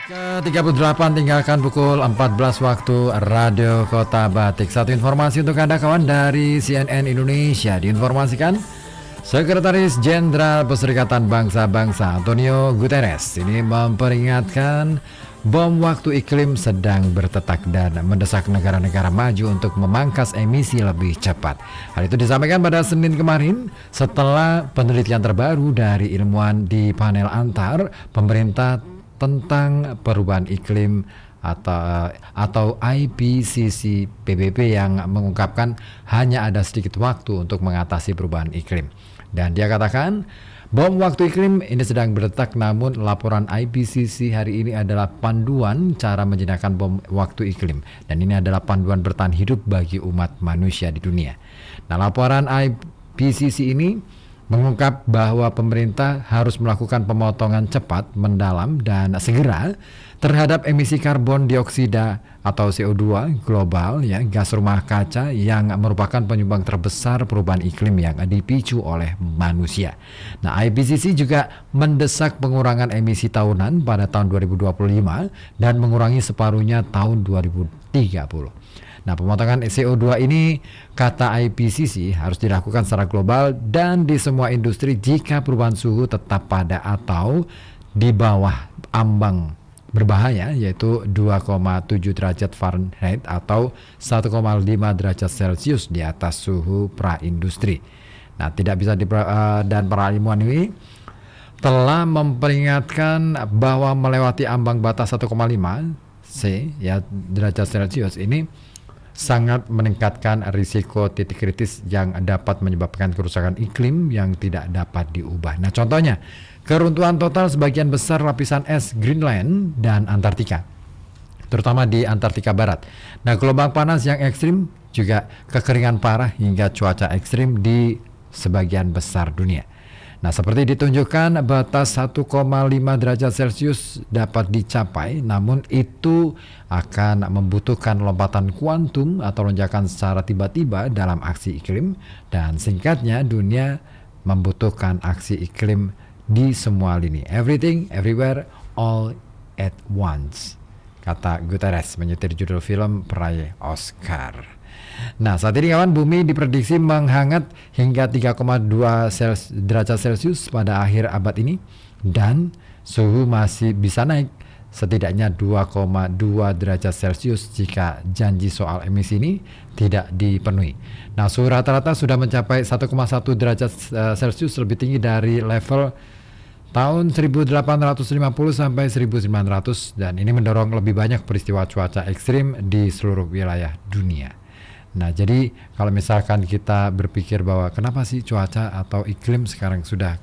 Ke-38 tinggalkan pukul 14 waktu Radio Kota Batik. Satu informasi untuk Anda kawan dari CNN Indonesia. Diinformasikan Sekretaris Jenderal Perserikatan Bangsa-Bangsa Antonio Guterres ini memperingatkan bom waktu iklim sedang bertetak dan mendesak negara-negara maju untuk memangkas emisi lebih cepat. Hal itu disampaikan pada Senin kemarin setelah penelitian terbaru dari ilmuwan di panel antar pemerintah tentang perubahan iklim atau IPCC PBB yang mengungkapkan hanya ada sedikit waktu untuk mengatasi perubahan iklim. Dan dia katakan bom waktu iklim ini sedang berdetak, namun laporan IPCC hari ini adalah panduan cara menjinakkan bom waktu iklim. Dan ini adalah panduan bertahan hidup bagi umat manusia di dunia. Nah, laporan IPCC ini mengungkap bahwa pemerintah harus melakukan pemotongan cepat, mendalam, dan segera terhadap emisi karbon dioksida atau CO2 global, ya, gas rumah kaca yang merupakan penyumbang terbesar perubahan iklim yang dipicu oleh manusia. Nah, IPCC juga mendesak pengurangan emisi tahunan pada tahun 2025 dan mengurangi separuhnya tahun 2030. Nah, pemotongan CO2 ini, kata IPCC, harus dilakukan secara global dan di semua industri jika perubahan suhu tetap pada atau di bawah ambang berbahaya, yaitu 2,7 derajat Fahrenheit atau 1,5 derajat Celcius di atas suhu praindustri. Nah, tidak bisa dan para ilmuwan ini telah memperingatkan bahwa melewati ambang batas 1,5 C, ya, derajat Celcius ini sangat meningkatkan risiko titik kritis yang dapat menyebabkan kerusakan iklim yang tidak dapat diubah. Nah, contohnya keruntuhan total sebagian besar lapisan es Greenland dan Antartika, terutama di Antartika Barat. Nah, gelombang panas yang ekstrim, juga kekeringan parah hingga cuaca ekstrim di sebagian besar dunia. Nah, seperti ditunjukkan, batas 1,5 derajat Celcius dapat dicapai, namun itu akan membutuhkan lompatan kuantum atau lonjakan secara tiba-tiba dalam aksi iklim, dan singkatnya dunia membutuhkan aksi iklim di semua lini. Everything, everywhere, all at once, kata Guterres menyetir judul film peraih Oscar. Nah, saat ini kawan, bumi diprediksi menghangat hingga 3,2 derajat Celcius pada akhir abad ini, dan suhu masih bisa naik setidaknya 2,2 derajat Celcius jika janji soal emisi ini tidak dipenuhi. Nah, suhu rata-rata sudah mencapai 1,1 derajat Celcius, lebih tinggi dari level tahun 1850 sampai 1900, dan ini mendorong lebih banyak peristiwa cuaca ekstrim di seluruh wilayah dunia. Nah, jadi kalau misalkan kita berpikir bahwa kenapa sih cuaca atau iklim sekarang sudah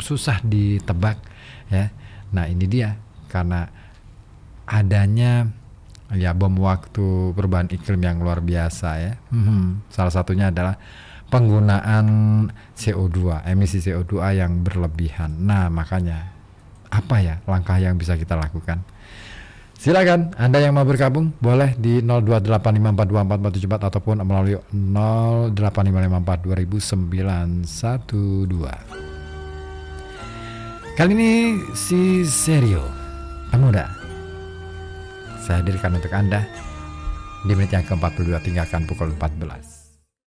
susah ditebak, ya. Nah, ini dia, karena adanya, ya, bom waktu perubahan iklim yang luar biasa, ya. Salah satunya adalah penggunaan CO2, emisi CO2 yang berlebihan. Nah, makanya apa ya langkah yang bisa kita lakukan? Silakan Anda yang mau bergabung boleh di 0285424474 ataupun melalui 08554200912. Kali ini si Serio Pemuda saya hadirkan untuk Anda di menit yang ke-42, tinggalkan pukul 14.